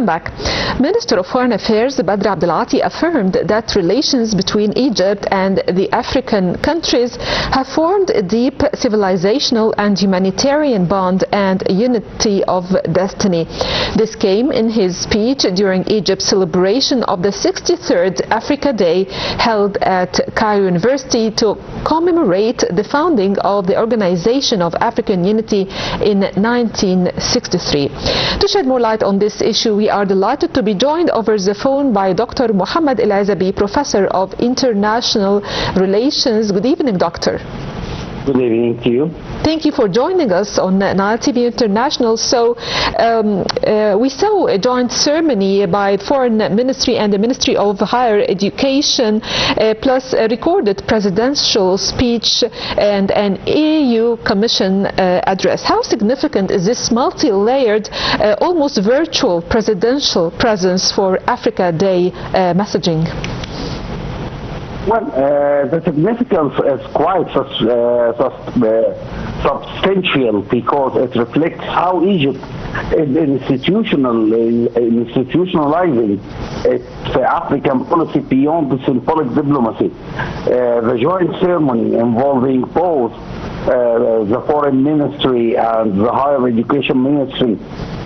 Welcome back. Minister of Foreign Affairs Badr Abdelati affirmed that relations between Egypt and the African countries have formed a deep civilizational and humanitarian bond and a unity of destiny. This came in his speech during Egypt's celebration of the 63rd Africa Day held at Cairo University to commemorate the founding of the Organization of African Unity in 1963. To shed more light on this issue, we are delighted to be joined over the phone by Dr. Mohamed Ezaby, Professor of International Relations. Good evening, Doctor. Good evening to you. Thank you for joining us on Nile TV International. So we saw a joint ceremony by Foreign Ministry and the Ministry of Higher Education, plus a recorded presidential speech and an EU Commission address. How significant is this multi-layered, almost virtual presidential presence for Africa Day messaging? Well, the significance is quite substantial because it reflects how Egypt is institutionalizing its African policy beyond the symbolic diplomacy. The joint ceremony involving both the Foreign Ministry and the Higher Education Ministry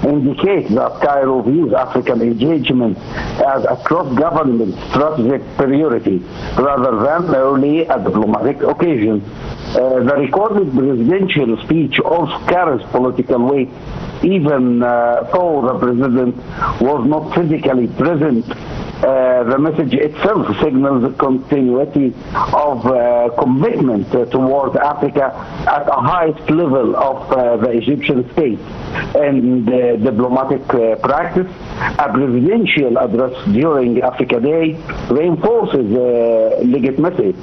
indicates that Cairo views African engagement as a cross-government strategic priority rather than merely a diplomatic occasion. The recorded presidential speech also carries political weight, even though the president was not physically present. The message itself signals the continuity of commitment toward Africa at the highest level of the Egyptian state. And diplomatic practice, a presidential address during Africa Day reinforces legitimacy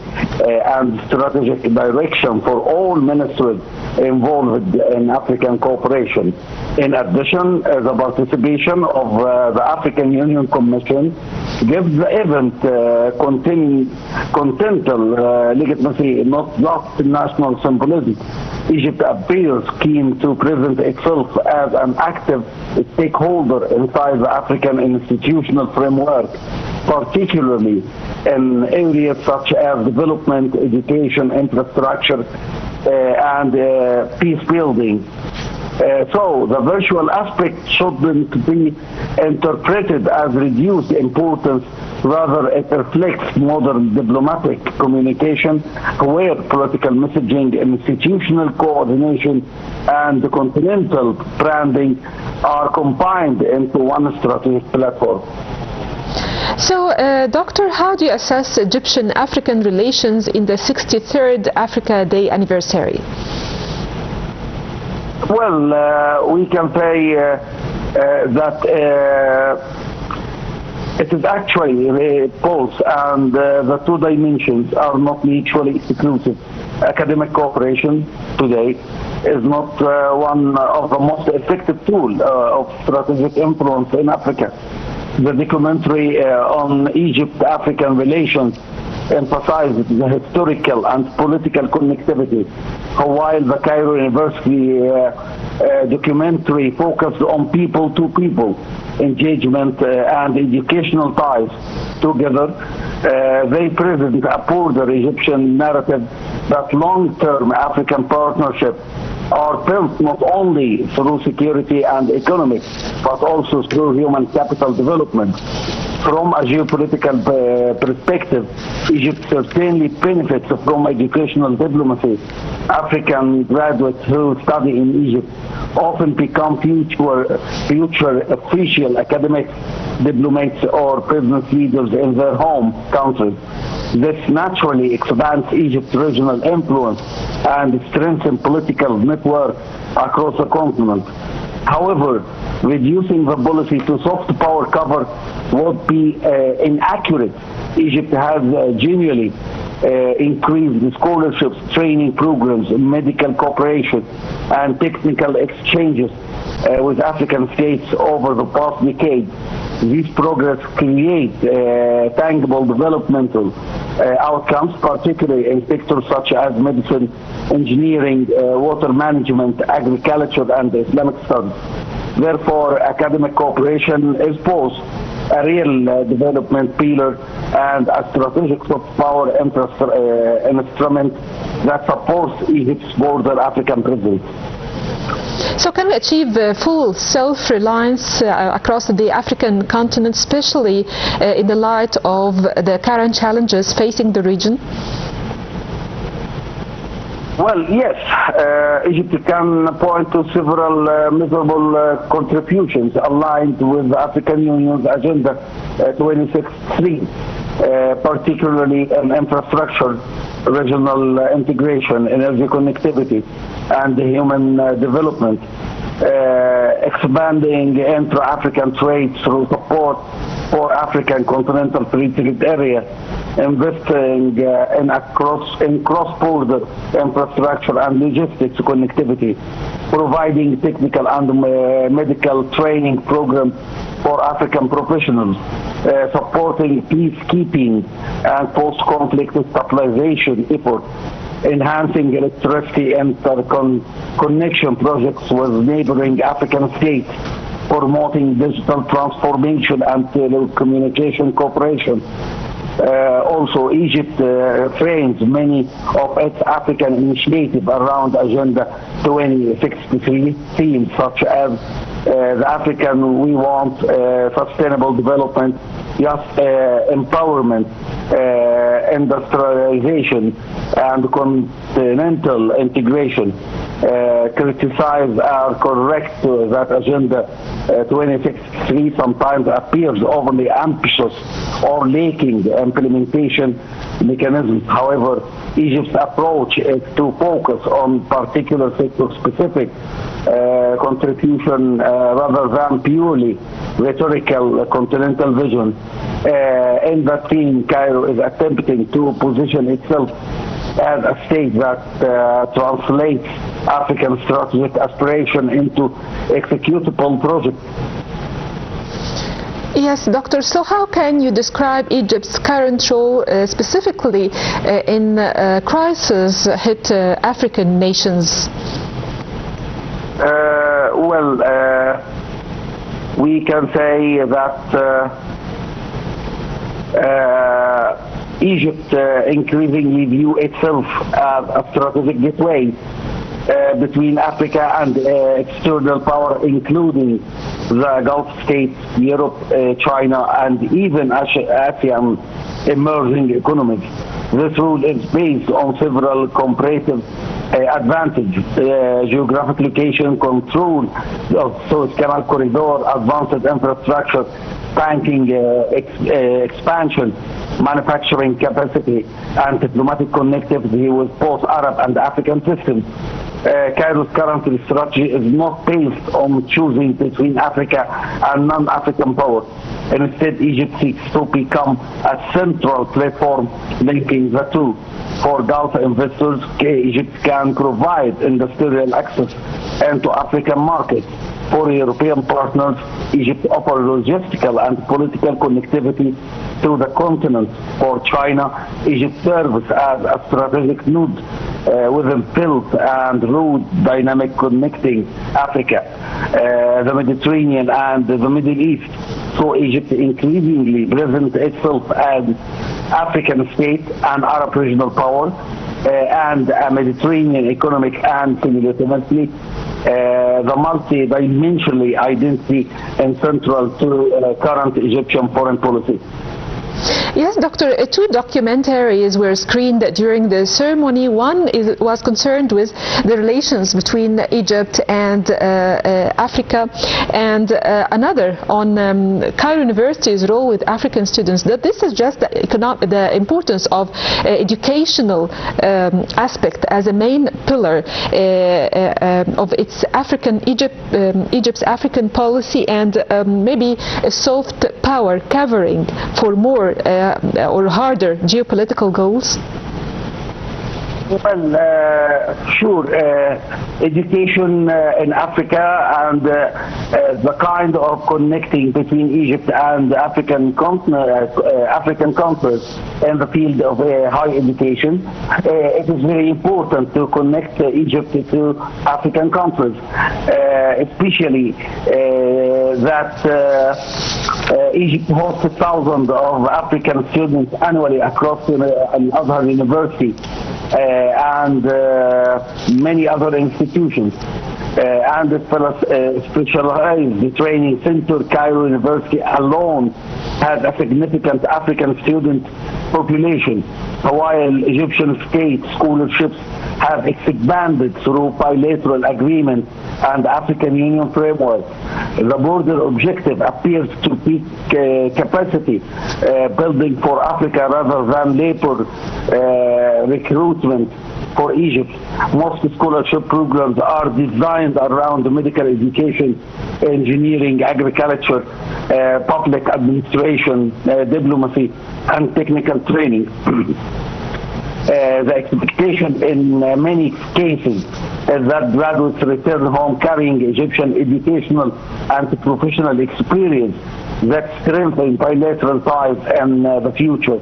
and strategic direction for all ministries involved in African cooperation. In addition, the participation of the African Union Commission gives the event continental legitimacy, not just national symbolism. Egypt appears keen to present itself as an active stakeholder inside the African institutional framework, particularly in areas such as development, education, infrastructure, and peace building. So the virtual aspect shouldn't be interpreted as reduced importance. Rather, it reflects modern diplomatic communication where political messaging, institutional coordination, and continental branding are combined into one strategic platform. So, Doctor, how do you assess Egyptian-African relations in the 63rd Africa Day anniversary? Well, we can say that it is actually both, and the two dimensions are not mutually exclusive. Academic cooperation today is not one of the most effective tools of strategic influence in Africa. The documentary on Egypt-African relations emphasizes the historical and political connectivity, while the Cairo University documentary focused on people-to-people engagement and educational ties. Together, they present a broader Egyptian narrative that long-term African partnership are built not only through security and economics, but also through human capital development. From a geopolitical perspective, Egypt certainly benefits from educational diplomacy. African graduates who study in Egypt often become future official academics, diplomats, or business leaders in their home countries. This naturally expands Egypt's regional influence and strengthens political network across the continent. However, reducing the policy to soft power cover would be inaccurate. Egypt has genuinely increased scholarships, training programs, medical cooperation, and technical exchanges with African states over the past decade. These progress create tangible developmental outcomes, particularly in sectors such as medicine, engineering, water management, agriculture, and Islamic studies. Therefore, academic cooperation is both a real development pillar and a strategic soft power instrument that supports Egypt's broader African presence. So can we achieve full self-reliance across the African continent, especially in the light of the current challenges facing the region? Well, yes, Egypt can point to several measurable contributions aligned with the African Union's Agenda 2063, particularly in infrastructure, regional integration, energy connectivity, and human development, expanding intra-African trade through support for African continental free trade area, investing in cross-border infrastructure and logistics connectivity, providing technical and medical training programs for African professionals, supporting peacekeeping and post-conflict stabilization efforts, enhancing electricity interconnection projects with neighboring African states, promoting digital transformation and telecommunication cooperation. Also, Egypt frames many of its African initiatives around Agenda 2063 themes, such as the African We Want, sustainable development, just empowerment, industrialization, and continental integration. Criticize are correct that Agenda 2063 sometimes appears overly ambitious or lacking implementation mechanisms. However, Egypt's approach is to focus on particular sector-specific contribution rather than purely rhetorical continental vision. In that theme, Cairo is attempting to position itself as a state that translates African strategic aspiration into executable projects. Yes, Doctor. So how can you describe Egypt's current role specifically in crisis-hit African nations? We can say that Egypt increasingly view itself as a strategic gateway between Africa and external power, including the Gulf states, Europe, China, and even ASEAN emerging economies. This rule is based on several comparative advantages: geographic location, control of Suez Canal corridor, advanced infrastructure, banking expansion, manufacturing capacity, and diplomatic connectivity with both Arab and African systems. Cairo's current strategy is not based on choosing between Africa and non-African power. Instead, Egypt seeks to become a central platform linking the two. For Gulf investors, Egypt can provide industrial access into African markets. For European partners, Egypt offers logistical and political connectivity to the continent. For China, Egypt serves as a strategic node within Belt and Road dynamic connecting Africa, the Mediterranean, and the Middle East. So Egypt increasingly presents itself as African state, an Arab regional power, and a Mediterranean economic and simultaneously the multi-dimensional identity and central to current Egyptian foreign policy. Yes, Doctor, two documentaries were screened during the ceremony. One was concerned with the relations between Egypt and Africa, and another on Cairo University's role with African students. That this is just the importance of educational aspect as a main pillar of its Egypt's African policy, and maybe a soft power covering for more or harder geopolitical goals? Well, sure. Education in Africa and the kind of connecting between Egypt and African countries in the field of higher education. It is very important to connect Egypt to African countries, especially that Egypt hosts thousands of African students annually across Al-Azhar University and many other institutions. And the specialized training center, Cairo University alone has a significant African student population, while Egyptian state scholarships have expanded through bilateral agreements and African Union framework. The broader objective appears to be capacity building for Africa rather than labor recruitment for Egypt. Most scholarship programs are designed around medical education, engineering, agriculture, public administration, diplomacy, and technical training. The expectation in many cases is that graduates return home carrying Egyptian educational and professional experience that strengthen bilateral ties in the future.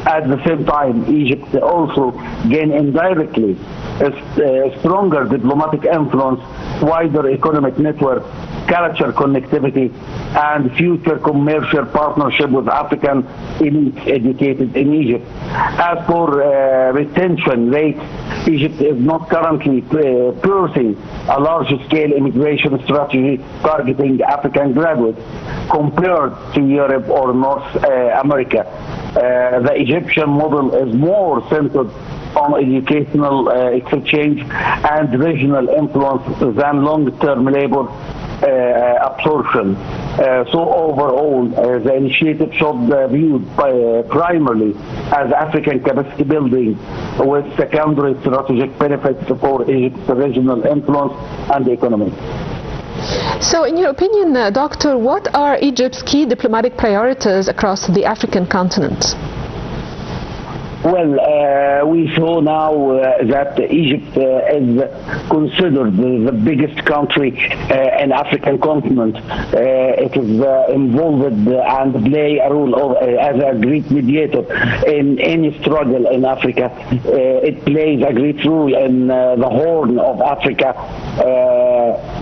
At the same time, Egypt also gain indirectly a stronger diplomatic influence, wider economic network, culture connectivity, and future commercial partnership with African elites educated in Egypt. As for retention rates, Egypt is not currently pursuing a large-scale immigration strategy targeting African graduates compared to Europe or North America. The Egyptian model is more centered on educational exchange and regional influence than long-term labor absorption. So overall, the initiative should be viewed primarily as African capacity building with secondary strategic benefits for Egypt's regional influence and economy. So in your opinion, Doctor, what are Egypt's key diplomatic priorities across the African continent? Well, we saw now that Egypt is considered the biggest country in African continent. It is involved and play a role as a great mediator in any struggle in Africa. It plays a great role in the Horn of Africa.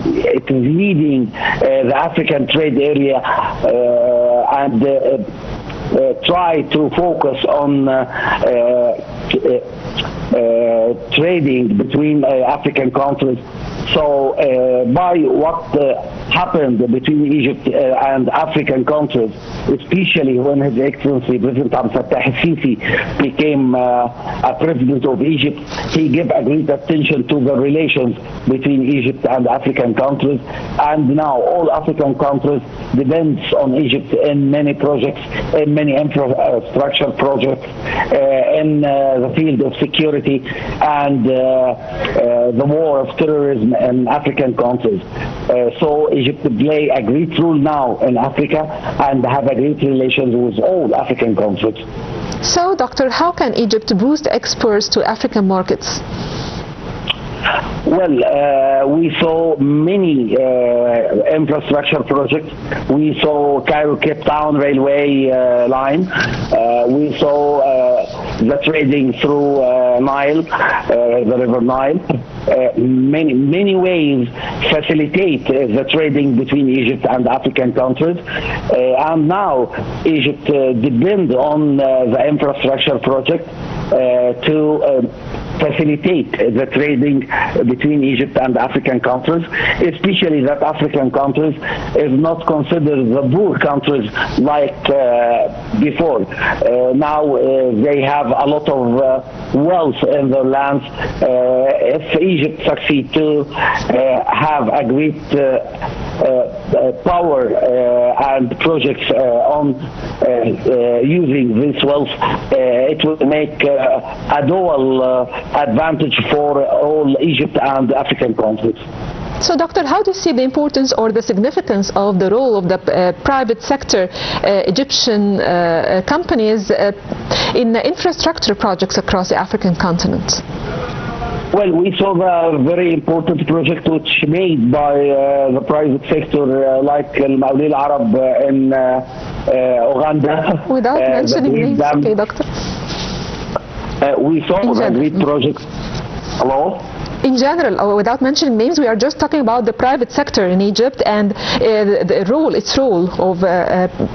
It is leading the African trade area and try to focus on trading between African countries. So by what happened between Egypt and African countries, especially when His Excellency President Abdel Fattah al-Sisi became a president of Egypt, he gave a great attention to the relations between Egypt and African countries, and now all African countries depends on Egypt in many projects, in many infrastructure projects, in the field of security and the war of terrorism in African countries. So Egypt play a great role now in Africa and have a great relations with all African countries. So, Doctor, how can Egypt boost exports to African markets? Well, we saw many infrastructure projects. We saw Cairo-Cape Town railway line. We saw the trading through Nile, the River Nile. Many ways facilitate the trading between Egypt and African countries. And now Egypt depends on the infrastructure project to facilitate the trading between Egypt and African countries, especially that African countries is not considered the poor countries like before. Now they have a lot of wealth in their lands. If Egypt succeeds to have a great power and projects on using this wealth, it will make a dual advantage for all Egypt and African countries. So, Doctor, how do you see the importance or the significance of the role of the private sector, Egyptian companies in infrastructure projects across the African continent? Well, we saw a very important project which made by the private sector, like Al-Mawli Al-Arab in Uganda. Without mentioning names, okay, Doctor. We saw a great project. Hello? In general, without mentioning names, we are just talking about the private sector in Egypt and its role of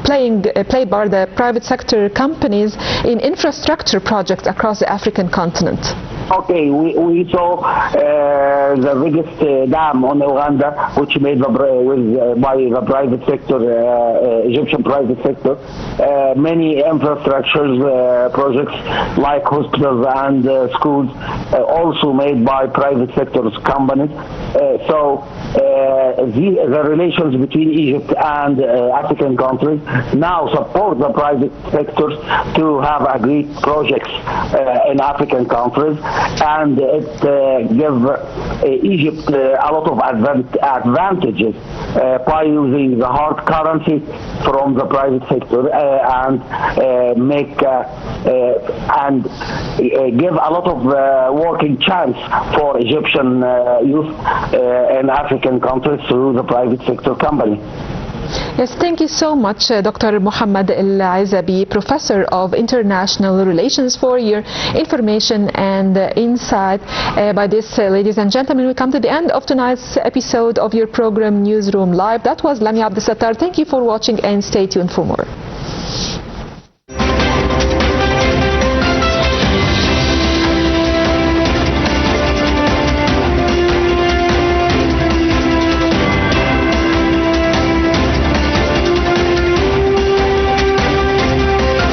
played by the private sector companies in infrastructure projects across the African continent. Okay, we saw the biggest dam on Uganda, which made by the private sector, Egyptian private sector. Many infrastructures projects like hospitals and schools, also made by private sector's companies. So the relations between Egypt and African countries now support the private sectors to have agreed projects in African countries. And it gives Egypt a lot of advantages by using the hard currency from the private sector and give a lot of working chance for Egyptian youth in African countries through the private sector company. Yes, thank you so much, Dr. Mohamed Ezaby, Professor of International Relations, for your information and insight. By this, ladies and gentlemen, we come to the end of tonight's episode of your program Newsroom Live. That was Lamia Abdesattar. Thank you for watching and stay tuned for more.